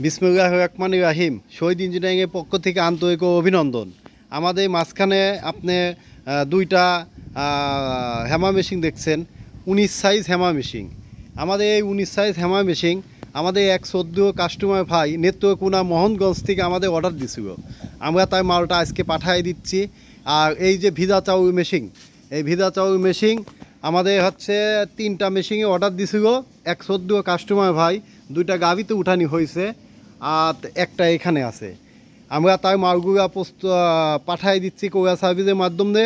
বিসমিল্লাহির রহমানির রহিম। শহীদ ইঞ্জিনিয়ারিংয়ের পক্ষ থেকে আন্তরিক অভিনন্দন। আমাদের মাঝখানে আপনি দুইটা হ্যামার মেশিন দেখছেন, 19 সাইজ হ্যামার মেশিন। আমাদের এই 19 সাইজ হ্যামার মেশিন আমাদের এক 14 কাস্টমার ভাই নেত্রকোনা মোহনগঞ্জ থেকে আমাদের অর্ডার দিছিল। আমরা তাই মালটা আজকে পাঠিয়ে দিচ্ছি। আর এই যে ভিজা চাউল মেশিন, এই ভিজা চাউল মেশিন আমাদের হচ্ছে 3টা মেশিনে অর্ডার দিছিল। এক 14 কাস্টমার ভাই, 2টা গাড়িতে উঠানি হয়েছে আর একটা এখানে আছে। আমরা তাই মালগুলা পাঠাই দিচ্ছি কোরিয়া সার্ভিসের মাধ্যমে।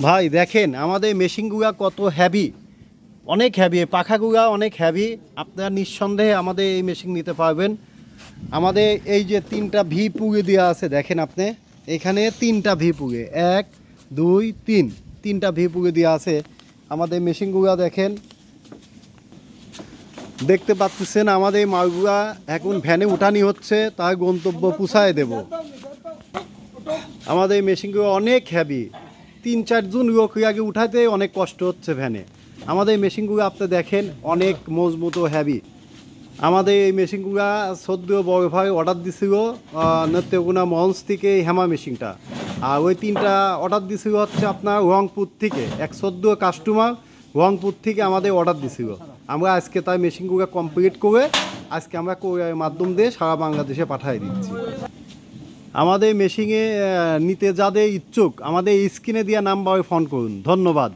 ভাই দেখেন আমাদের মেশিনগুলা কত হ্যাভি, অনেক হ্যাভি, পাখাগুলা অনেক হ্যাভি। আপনারা নিঃসন্দেহে আমাদের এই মেশিন নিতে পারবেন। আমাদের এই যে 3টা ভি পুগে দেওয়া আছে, দেখেন আপনি এখানে 3টা ভি পুগে, 1 2 3, 3টা ভি পুগে দেওয়া আছে। আমাদের মেশিনগুলা দেখেন, দেখতে পাচ্ছেন আমাদের মালগুলা এখন ভ্যানে উঠানি হচ্ছে, তার গন্তব্য পুষায় দেব। আমাদের মেশিনগুলো অনেক হ্যাভি, 3-4 জন লোক আগে উঠাতে অনেক কষ্ট হচ্ছে ভ্যানে। আমাদের মেশিনগুলো আপনি দেখেন অনেক মজবুত ও হ্যাভি। আমাদের এই মেশিনগুলো 14 বড় ভাই অর্ডার দিছিল নেত্রকোনা মঞ্চ থেকে এই হ্যামার মেশিনটা। আর ওই 3টা অর্ডার দিছিল হচ্ছে আপনার রংপুর থেকে, এক 14 কাস্টমার রংপুর থেকে আমাদের অর্ডার দিছিল। আমরা আজকে তাই মেশিনগুলো কমপ্লিট করে আজকে আমরা কোরিয়ার মাধ্যম দিয়ে সারা বাংলাদেশে পাঠিয়ে দিচ্ছি। আমাদের মেশিনে নিতে যাদের ইচ্ছুক আমাদের স্ক্রিনে দেওয়া নাম্বারে ফোন করুন। ধন্যবাদ।